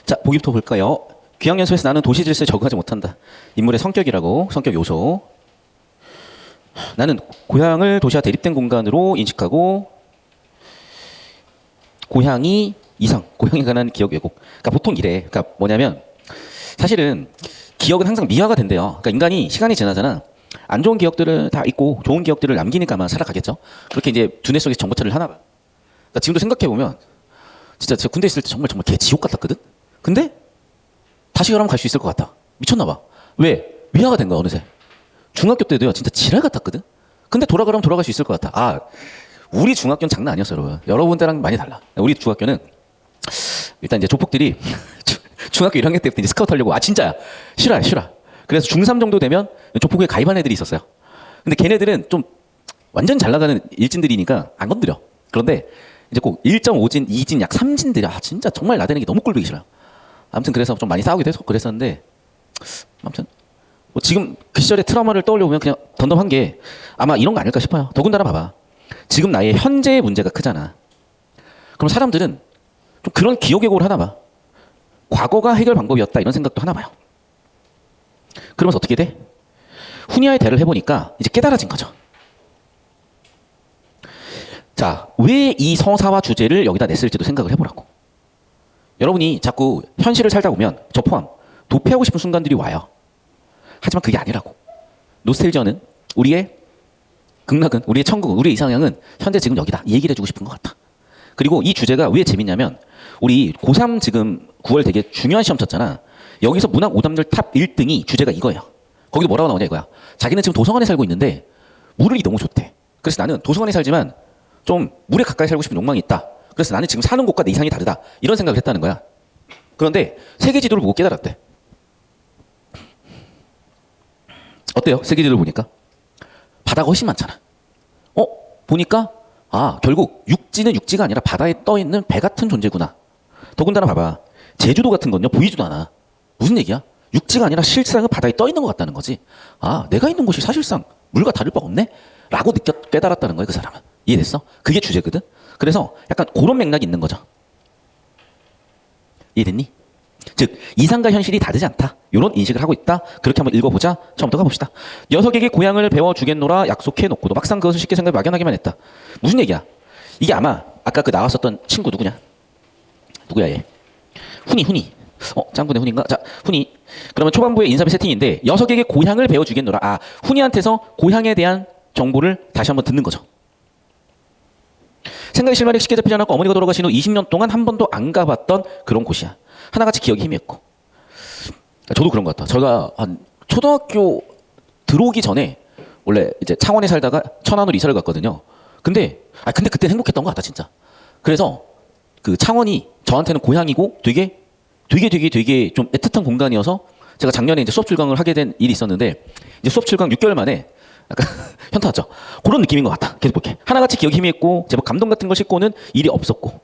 자, 보기부터 볼까요? 귀향 연습에서 나는 도시 질서에 적응하지 못한다. 인물의 성격이라고, 성격 요소. 나는 고향을 도시와 대립된 공간으로 인식하고 고향이 이상, 고향에 관한 기억 왜곡. 그러니까 보통 이래. 그러니까 뭐냐면 사실은 기억은 항상 미화가 된대요. 그러니까 인간이 시간이 지나잖아. 안 좋은 기억들은 다 있고 좋은 기억들을 남기니까만 살아가겠죠. 그렇게 이제 두뇌 속에서 정보 처리를 하나 봐. 그러니까 지금도 생각해 보면 진짜 제가 군대 있을 때 정말 개 지옥 같았거든. 근데 다시 가라면 갈 수 있을 것 같다. 미쳤나 봐. 왜? 미화가 된 거야 어느새. 중학교 때도요 진짜 지랄 같았거든. 근데 돌아가라면 돌아갈 수 있을 것 같아. 아, 우리 중학교는 장난 아니었어 여러분. 여러분 때랑 많이 달라. 우리 중학교는 일단 이제 조폭들이 중학교 1학년 때부터 이제 스카우트 하려고, 아 진짜야, 싫어. 그래서 중3 정도 되면 조폭에 가입한 애들이 있었어요. 근데 걔네들은 좀 완전 잘 나가는 일진들이니까 안 건드려. 그런데 이제 꼭 1.5진, 2진, 약 3진들이 진짜 정말 나대는 게 너무 꼴보기 싫어요. 아무튼 그래서 좀 많이 싸우기도 해서 그랬었는데, 아무튼 뭐 지금 그 시절의 트라우마를 떠올려 보면 그냥 덤덤한 게 아마 이런 거 아닐까 싶어요. 더군다나 봐봐, 지금 나의 현재의 문제가 크잖아. 그럼 사람들은 좀 그런 기억 왜곡을 하나 봐. 과거가 해결 방법이었다 이런 생각도 하나 봐요. 그러면서 어떻게 돼? 후니아의 대를 해보니까 이제 깨달아진 거죠. 자, 왜 이 서사와 주제를 여기다 냈을지도 생각을 해보라고. 여러분이 자꾸 현실을 살다 보면 저 포함 도피하고 싶은 순간들이 와요. 하지만 그게 아니라고. 노스텔지어는 우리의 극락은, 우리의 천국은, 우리의 이상향은 현재 지금 여기다, 이 얘기를 해주고 싶은 것 같다. 그리고 이 주제가 왜 재밌냐면, 우리 고3 지금 9월 되게 중요한 시험 쳤잖아. 여기서 문학 오답률 탑 1등이 주제가 이거예요. 거기도 뭐라고 나오냐 이거야. 자기는 지금 도서관에 살고 있는데 물이 너무 좋대. 그래서 나는 도서관에 살지만 좀 물에 가까이 살고 싶은 욕망이 있다. 그래서 나는 지금 사는 곳과 내 이상이 다르다. 이런 생각을 했다는 거야. 그런데 세계 지도를 보고 깨달았대. 어때요? 세계 지도를 보니까 바다가 훨씬 많잖아. 보니까 결국 육지는 육지가 아니라 바다에 떠있는 배 같은 존재구나. 더군다나 봐봐, 제주도 같은 건요 보이지도 않아. 무슨 얘기야? 육지가 아니라 실상은 바다에 떠있는 것 같다는 거지. 내가 있는 곳이 사실상 물과 다를 바 없네? 라고 깨달았다는 거야 그 사람은. 이해됐어? 그게 주제거든. 그래서 약간 그런 맥락이 있는 거죠. 이해됐니? 즉 이상과 현실이 다르지 않다, 이런 인식을 하고 있다. 그렇게 한번 읽어보자. 처음부터 가봅시다. 녀석에게 고향을 배워주겠노라 약속해놓고도 막상 그것을 쉽게 생각해 막연하게만 했다. 무슨 얘기야? 이게 아마 아까 그 나왔었던 친구 누구냐 얘? 훈이. 짱구네 훈인가? 자, 훈이. 그러면 초반부의 인사비 세팅인데, 녀석에게 고향을 배워주겠노라. 훈이한테서 고향에 대한 정보를 다시 한번 듣는 거죠. 생각이 실마리 쉽게 잡히지 않았고 어머니가 돌아가신 후 20년 동안 한 번도 안 가봤던 그런 곳이야. 하나같이 기억이 희미했고. 저도 그런 것 같아. 제가 한 초등학교 들어오기 전에 원래 이제 창원에 살다가 천안으로 이사를 갔거든요. 근데 그때 행복했던 것 같다 진짜. 그래서 그 창원이 저한테는 고향이고 되게 좀 애틋한 공간이어서, 제가 작년에 이제 수업 출강을 하게 된 일이 있었는데, 이제 수업 출강 6개월 만에 약간 현타 왔죠. 그런 느낌인 것 같다. 계속 볼게. 하나같이 기억이 희미했고 제법 감동 같은 걸 싣고는 일이 없었고,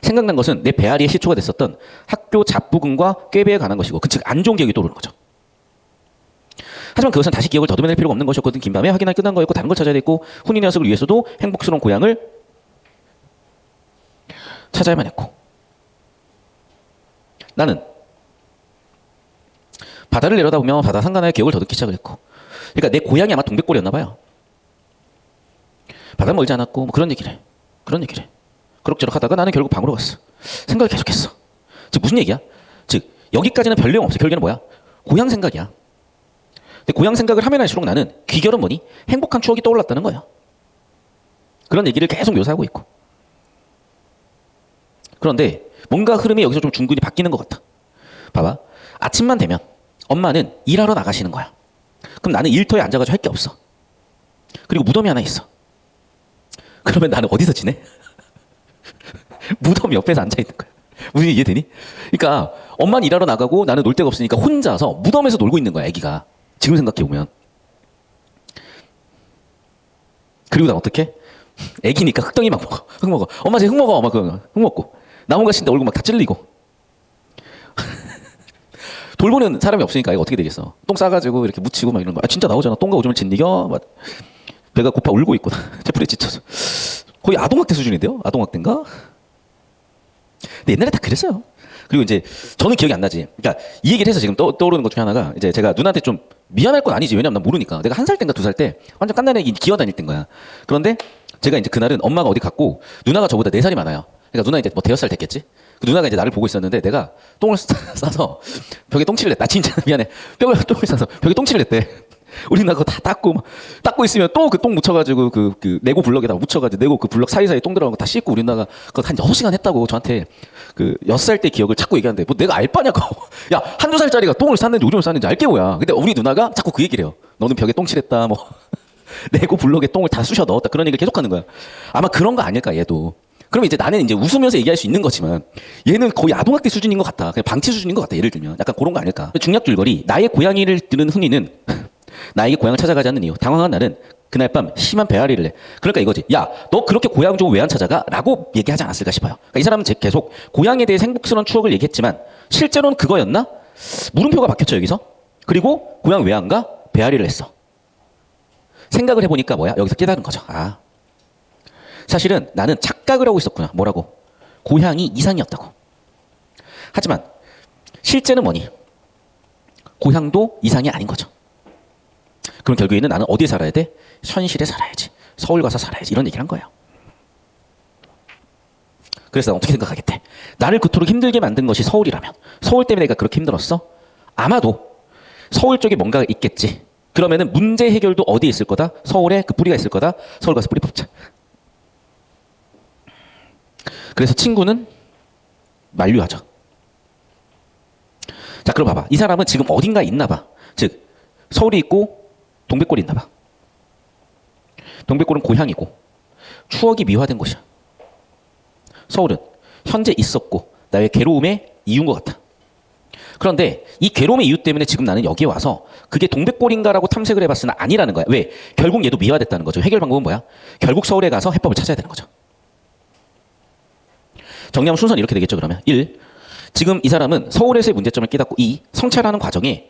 생각난 것은 내 배앓이의 시초가 됐었던 학교 잡부근과 꾀배에 관한 것이고, 즉 안 좋은 기억이 떠오르는 거죠. 하지만 그것은 다시 기억을 더듬어낼 필요가 없는 것이었거든. 긴 밤에 확인할 끝난 거였고 다른 걸 찾아야 됐고, 훈이 녀석을 위해서도 행복스러운 고향을 찾아야만 했고, 나는 바다를 내려다보며 바다 상간하의 기억을 더듬기 시작을 했고, 그러니까 내 고향이 아마 동백골이었나 봐요. 바다 멀지 않았고 뭐 그런 얘기를 해. 그럭저럭 하다가 나는 결국 방으로 갔어. 생각을 계속했어. 즉 무슨 얘기야? 즉 여기까지는 별 내용 없어. 결국에는 뭐야? 고향 생각이야. 근데 고향 생각을 하면 할수록 나는 귀결은 뭐니? 행복한 추억이 떠올랐다는 거야. 그런 얘기를 계속 묘사하고 있고. 그런데 뭔가 흐름이 여기서 좀 중근히 바뀌는 것 같아. 봐봐. 아침만 되면 엄마는 일하러 나가시는 거야. 그럼 나는 일터에 앉아가지고 할 게 없어. 그리고 무덤이 하나 있어. 그러면 나는 어디서 지내? 무덤 옆에서 앉아있는 거야. 무슨 이해되니? 그러니까 엄마는 일하러 나가고 나는 놀 데가 없으니까 혼자서 무덤에서 놀고 있는 거야, 애기가. 지금 생각해보면. 그리고 난 어떡해? 애기니까 흙덩이 막 먹어. 흙 먹어. 엄마 쟤 흙 먹어. 막 흙 먹고. 나무 가시는데 얼굴 막 다 찔리고. 돌보는 사람이 없으니까 이거 어떻게 되겠어? 똥 싸가지고 이렇게 묻히고 막 이런 거. 진짜 나오잖아. 똥과 오줌을 짓이겨. 막 배가 고파 울고 있고. 제풀에 지쳐서. 거의 아동학대 수준인데요? 아동학대인가? 근데 옛날에 다 그랬어요. 그리고 이제 저는 기억이 안 나지. 그러니까 이 얘기를 해서 지금 떠오르는 것 중에 하나가 이제 제가 누나한테 좀 미안할 건 아니지. 왜냐면 난 모르니까. 내가 1살 땐가 2살 때 완전 깐난애기 기어다닐 땐 거야. 그런데 제가 이제 그날은 엄마가 어디 갔고 누나가 저보다 4살이 많아요. 그러니까 누나 이제 뭐 대여섯 살 됐겠지? 그 누나가 이제 나를 보고 있었는데 내가 똥을 싸서 벽에 똥칠을 냈다. 진짜 미안해. 벽에 똥을 싸서 벽에 똥칠을 냈대. 우리 누나 그거 다 닦고 막 닦고 있으면 또 그 똥 묻혀가지고 그 네고 블럭에다가 묻혀가지고 네고 그 블럭 사이사이 똥 들어간 거 다 씻고 우리 누나가 그거 한 6시간 했다고 저한테 그 6살 때 기억을 자꾸 얘기하는데 뭐 내가 알 바냐고. 야, 1~2살짜리가 똥을 쌌는지 오줌을 쌌는지 알게 뭐야. 근데 우리 누나가 자꾸 그 얘기를 해요. 너는 벽에 똥칠했다 뭐 네고 블럭에 똥을 다 쑤셔 넣었다 그런 얘기를 계속하는 거야. 아마 그런 거 아닐까 얘도. 그럼 이제 나는 이제 웃으면서 얘기할 수 있는 거지만 얘는 거의 아동학대 수준인 것 같다. 그냥 방치 수준인 것 같다. 예를 들면 약간 그런 거 아닐까. 중략 줄거리. 나의 고양이를 들은 훈이는 나에게 고향을 찾아가지 않는 이유. 당황한 나는 그날 밤 심한 배앓이를 해. 그러니까 이거지. 야, 너 그렇게 고향 좀 왜 안 찾아가? 라고 얘기하지 않았을까 싶어요. 그러니까 이 사람은 계속 고향에 대해 행복스러운 추억을 얘기했지만 실제로는 그거였나? 물음표가 박혔죠 여기서. 그리고 고향 왜 안 가? 배앓이를 했어. 생각을 해보니까 뭐야? 여기서 깨달은 거죠. 아, 사실은 나는 착각을 하고 있었구나. 뭐라고? 고향이 이상이었다고. 하지만 실제는 뭐니? 고향도 이상이 아닌 거죠. 그럼 결국에는 나는 어디에 살아야 돼? 현실에 살아야지. 서울 가서 살아야지. 이런 얘기를 한 거예요. 그래서 난 어떻게 생각하겠대? 나를 그토록 힘들게 만든 것이 서울이라면 서울 때문에 내가 그렇게 힘들었어? 아마도 서울 쪽에 뭔가가 있겠지. 그러면은 문제 해결도 어디에 있을 거다? 서울에 그 뿌리가 있을 거다. 서울 가서 뿌리 뽑자. 그래서 친구는 만류하죠. 자, 그럼 봐봐. 이 사람은 지금 어딘가에 있나 봐. 즉 서울이 있고 동백골이 있나 봐. 동백골은 고향이고 추억이 미화된 곳이야. 서울은 현재 있었고 나의 괴로움의 이유인 것 같아. 그런데 이 괴로움의 이유 때문에 지금 나는 여기에 와서 그게 동백골인가라고 탐색을 해봤으나 아니라는 거야. 왜? 결국 얘도 미화됐다는 거죠. 해결 방법은 뭐야? 결국 서울에 가서 해법을 찾아야 되는 거죠. 정리하면 순서는 이렇게 되겠죠. 그러면 1. 지금 이 사람은 서울에서의 문제점을 깨닫고 2. 성찰하는 과정에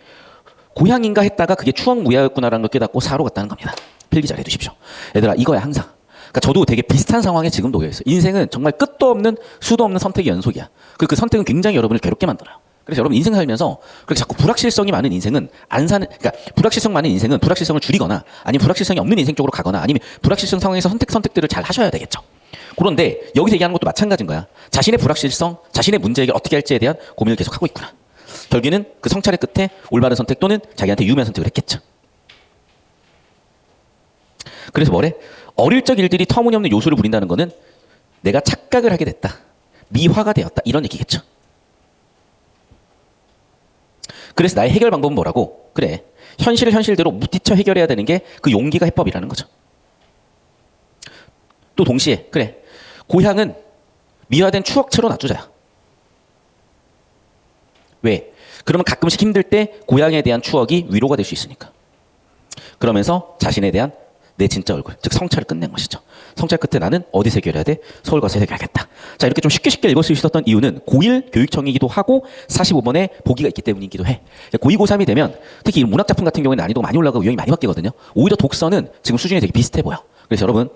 고향인가 했다가 그게 추억 무야였구나라는 걸 깨닫고 4로 갔다는 겁니다. 필기 잘 해두십시오. 얘들아 이거야 항상. 그러니까 저도 되게 비슷한 상황에 지금 놓여 있어요. 인생은 정말 끝도 없는 수도 없는 선택의 연속이야. 그 선택은 굉장히 여러분을 괴롭게 만들어요. 그래서 여러분 인생 살면서 그렇게 자꾸 불확실성이 많은 인생은 안 사는, 그러니까 불확실성 많은 인생은 불확실성을 줄이거나 아니면 불확실성이 없는 인생 쪽으로 가거나 아니면 불확실성 상황에서 선택들을 잘 하셔야 되겠죠. 그런데 여기서 얘기하는 것도 마찬가지인 거야. 자신의 불확실성, 자신의 문제 해결 어떻게 할지에 대한 고민을 계속 하고 있구나. 결국에는 그 성찰의 끝에 올바른 선택 또는 자기한테 유의미한 선택을 했겠죠. 그래서 뭐래? 어릴 적 일들이 터무니없는 요소를 부린다는 거는 내가 착각을 하게 됐다. 미화가 되었다. 이런 얘기겠죠. 그래서 나의 해결 방법은 뭐라고? 그래. 현실을 현실대로 무디쳐 해결해야 되는 게 그 용기가 해법이라는 거죠. 또 동시에 그래. 고향은 미화된 추억체로 놔두자야. 왜? 그러면 가끔씩 힘들 때 고향에 대한 추억이 위로가 될 수 있으니까. 그러면서 자신에 대한 내 진짜 얼굴, 즉 성찰을 끝낸 것이죠. 성찰 끝에 나는 어디서 해결해야 돼? 서울 가서 해결하겠다. 자, 이렇게 좀 쉽게 읽을 수 있었던 이유는 고1 교육청이기도 하고 45번에 보기가 있기 때문이기도 해. 고2, 고3이 되면 특히 문학작품 같은 경우에는 난이도가 많이 올라가고 유형이 많이 바뀌거든요. 오히려 독서는 지금 수준이 되게 비슷해 보여. 그래서 여러분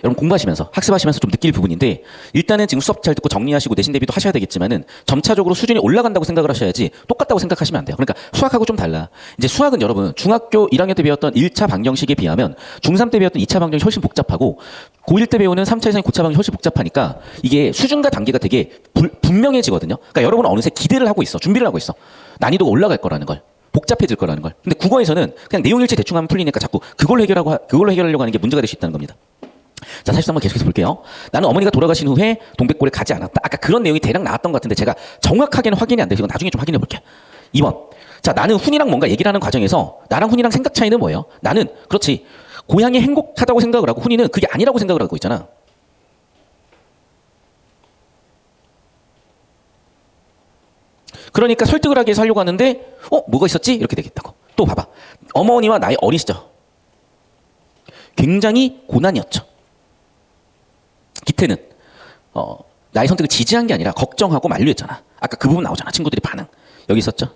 공부하시면서 학습하시면서 좀 느낄 부분인데 일단은 지금 수업 잘 듣고 정리하시고 내신 대비도 하셔야 되겠지만은 점차적으로 수준이 올라간다고 생각을 하셔야지 똑같다고 생각하시면 안 돼요. 그러니까 수학하고 좀 달라. 이제 수학은 여러분 중학교 1학년 때 배웠던 1차 방정식에 비하면 중3 때 배웠던 2차 방정식이 훨씬 복잡하고 고1 때 배우는 3차 이상의 9차 방정식이 훨씬 복잡하니까 이게 수준과 단계가 되게 분명해지거든요. 그러니까 여러분은 어느새 기대를 하고 있어. 준비를 하고 있어. 난이도가 올라갈 거라는 걸. 복잡해질 거라는 걸. 근데 국어에서는 그냥 내용 일치 대충 하면 풀리니까 자꾸 그걸로 해결하려고 하는 게 문제가 될 수 있다는 겁니다. 자, 43번 계속해서 볼게요. 나는 어머니가 돌아가신 후에 동백골에 가지 않았다. 아까 그런 내용이 대략 나왔던 것 같은데 제가 정확하게는 확인이 안 돼서 이건 나중에 좀 확인해 볼게요. 2번. 자, 나는 훈이랑 뭔가 얘기를 하는 과정에서 나랑 훈이랑 생각 차이는 뭐예요? 나는 그렇지. 고향이 행복하다고 생각을 하고 훈이는 그게 아니라고 생각을 하고 있잖아. 그러니까 설득을 하기 위해서 하려고 하는데 뭐가 있었지? 이렇게 되겠다고. 또 봐봐. 어머니와 나의 어린 시절. 굉장히 고난이었죠. 기태는 나의 선택을 지지한 게 아니라 걱정하고 만류했잖아. 아까 그 부분 나오잖아. 친구들이 반응. 여기 있었죠.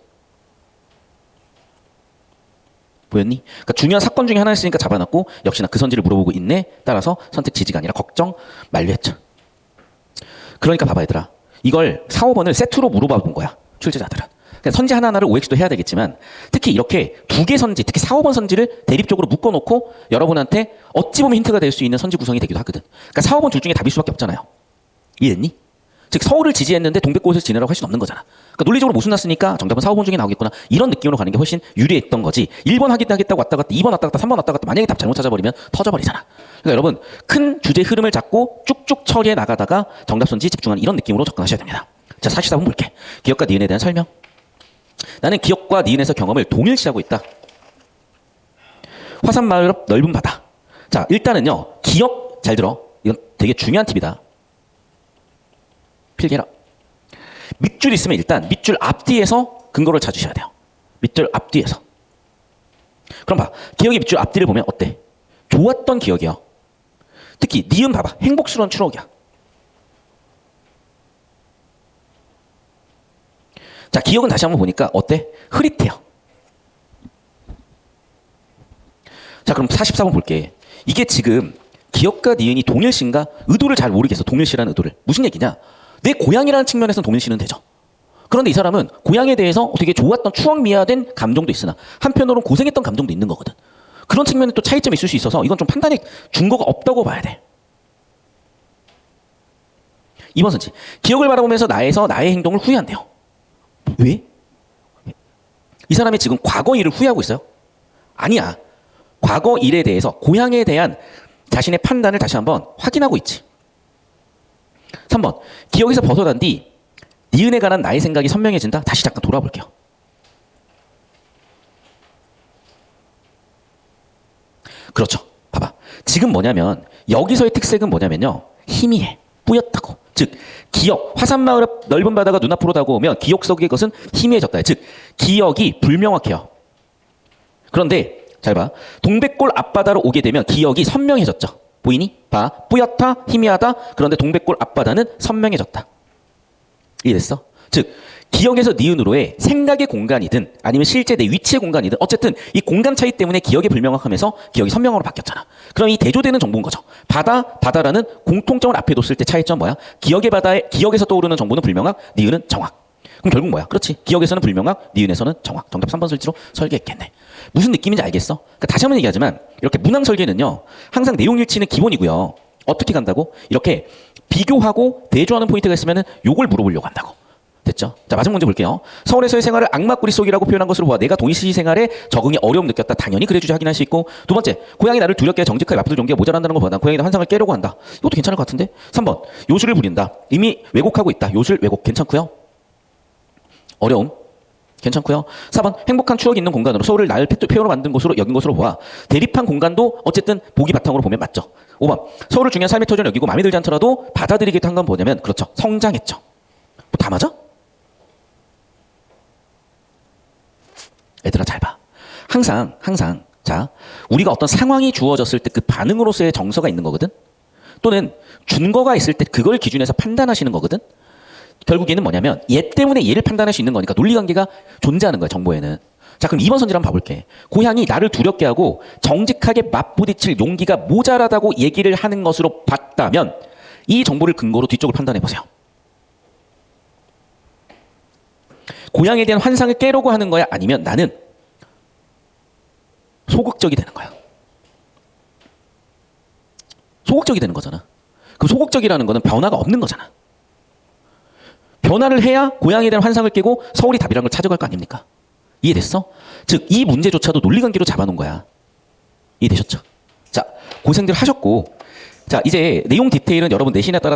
보였니? 그러니까 중요한 사건 중에 하나였으니까 잡아놨고 역시나 그 선지를 물어보고 있네. 따라서 선택 지지가 아니라 걱정 만류했죠. 그러니까 봐봐 얘들아. 이걸 4, 5번을 세트로 물어봐 본 거야. 출제자들은. 그러니까 선지 하나하나를 OX도 해야 되겠지만 특히 이렇게 두 개 선지, 특히 4, 5번 선지를 대립적으로 묶어놓고 여러분한테 어찌 보면 힌트가 될 수 있는 선지 구성이 되기도 하거든. 그러니까 4, 5번 둘 중에 답일 수밖에 없잖아요. 이해됐니? 즉 서울을 지지했는데 동백꽃을 지내라고 할 수는 없는 거잖아. 그러니까 논리적으로 모순 났으니까 정답은 4, 5번 중에 나오겠구나. 이런 느낌으로 가는 게 훨씬 유리했던 거지. 1번 하겠다고 왔다 갔다 2번 왔다 갔다 3번 왔다 갔다 만약에 답 잘못 찾아버리면 터져버리잖아. 그러니까 여러분 큰 주제 흐름을 잡고 쭉쭉 처리해 나가다가 정답 선지 집중하는 이런 느낌으로 접근하셔야 됩니다. 자, 44번 볼게. 기억과 니은에 대한 설명. 나는 기억과 니은에서 경험을 동일시하고 있다. 화산마을 옆 넓은 바다. 자, 일단은요. 기억 잘 들어. 이건 되게 중요한 팁이다. 필기해라. 밑줄 있으면 일단 밑줄 앞뒤에서 근거를 찾으셔야 돼요. 밑줄 앞뒤에서. 그럼 봐. 기억의 밑줄 앞뒤를 보면 어때? 좋았던 기억이요. 특히 니은 봐봐. 행복스러운 추억이야. 자, 기억은 다시 한번 보니까 어때? 흐릿해요. 자, 그럼 44번 볼게. 이게 지금 기억과 니은이 동일시인가? 의도를 잘 모르겠어. 동일시라는 의도를. 무슨 얘기냐? 내 고향이라는 측면에서는 동일시는 되죠. 그런데 이 사람은 고향에 대해서 되게 좋았던 추억 미화된 감정도 있으나 한편으로는 고생했던 감정도 있는 거거든. 그런 측면에 또 차이점이 있을 수 있어서 이건 좀 판단의 준거가 없다고 봐야 돼. 2번 선지. 기억을 바라보면서 나의 행동을 후회한대요. 왜? 이 사람이 지금 과거 일을 후회하고 있어요? 아니야. 과거 일에 대해서 고향에 대한 자신의 판단을 다시 한번 확인하고 있지. 3번. 기억에서 벗어난 뒤 니은에 관한 나의 생각이 선명해진다. 다시 잠깐 돌아볼게요. 그렇죠. 봐봐. 지금 뭐냐면 여기서의 특색은 뭐냐면요. 희미해. 뿌옇다고. 즉 기억, 화산마을 앞 넓은 바다가 눈앞으로 다가오면 기억 속의 것은 희미해졌다. 즉 기억이 불명확해요. 그런데 잘 봐. 동백골 앞바다로 오게 되면 기억이 선명해졌죠. 보이니? 봐. 뿌옇다, 희미하다. 그런데 동백골 앞바다는 선명해졌다. 이해됐어? 즉 기억에서 니은으로의 생각의 공간이든 아니면 실제 내 위치의 공간이든 어쨌든 이 공간 차이 때문에 기억이 불명확하면서 기억이 선명으로 바뀌었잖아. 그럼 이 대조되는 정보인 거죠. 바다라는 공통점을 앞에 뒀을 때 차이점 뭐야? 기억에서 떠오르는 정보는 불명확, 니은은 정확. 그럼 결국 뭐야? 그렇지. 기억에서는 불명확, 니은에서는 정확. 정답 3번 설지로 설계했겠네. 무슨 느낌인지 알겠어? 그러니까 다시 한번 얘기하지만 이렇게 문항 설계는요. 항상 내용 일치는 기본이고요. 어떻게 간다고? 이렇게 비교하고 대조하는 포인트가 있으면 요걸 물어보려고 한다고. 됐죠? 자, 마지막 문제 볼게요. 서울에서의 생활을 악마꾸리 속이라고 표현한 것으로 보아 내가 동시 생활에 적응에 어려움 느꼈다. 당연히 그래주지 확인할 수 있고. 두 번째, 고향이 나를 두렵게 정직하게 맞붙을 용기가 모자란다는 것보다 고향의 환상을 깨려고 한다. 이것도 괜찮을 것 같은데? 3번, 요술을 부린다. 이미 왜곡하고 있다. 요술 왜곡 괜찮고요. 어려움 괜찮고요. 4번, 행복한 추억이 있는 공간으로 서울을 나를 표로 만든 곳으로 여긴 것으로 보아 대립한 공간도 어쨌든 보기 바탕으로 보면 맞죠. 5번, 서울을 중요한 삶의 터전을 여기고 마음에 들지 않더라도 받아들이기도 한 건 뭐냐면 그렇죠. 성장했죠. 뭐 다 맞아? 얘들아 잘 봐. 항상 자 우리가 어떤 상황이 주어졌을 때 그 반응으로서의 정서가 있는 거거든. 또는 준거가 있을 때 그걸 기준해서 판단하시는 거거든. 결국에는 뭐냐면 얘 때문에 얘를 판단할 수 있는 거니까 논리관계가 존재하는 거야 정보에는. 자 그럼 2번 선지를 한번 봐볼게. 고향이 나를 두렵게 하고 정직하게 맞부딪힐 용기가 모자라다고 얘기를 하는 것으로 봤다면 이 정보를 근거로 뒤쪽을 판단해보세요. 고향에 대한 환상을 깨려고 하는 거야? 아니면 나는 소극적이 되는 거야? 소극적이 되는 거잖아. 그럼 소극적이라는 거는 변화가 없는 거잖아. 변화를 해야 고향에 대한 환상을 깨고 서울이 답이라는 걸 찾아갈 거 아닙니까? 이해됐어? 즉 이 문제조차도 논리관계로 잡아놓은 거야. 이해되셨죠? 자 고생들 하셨고 자 이제 내용 디테일은 여러분 내신에 따라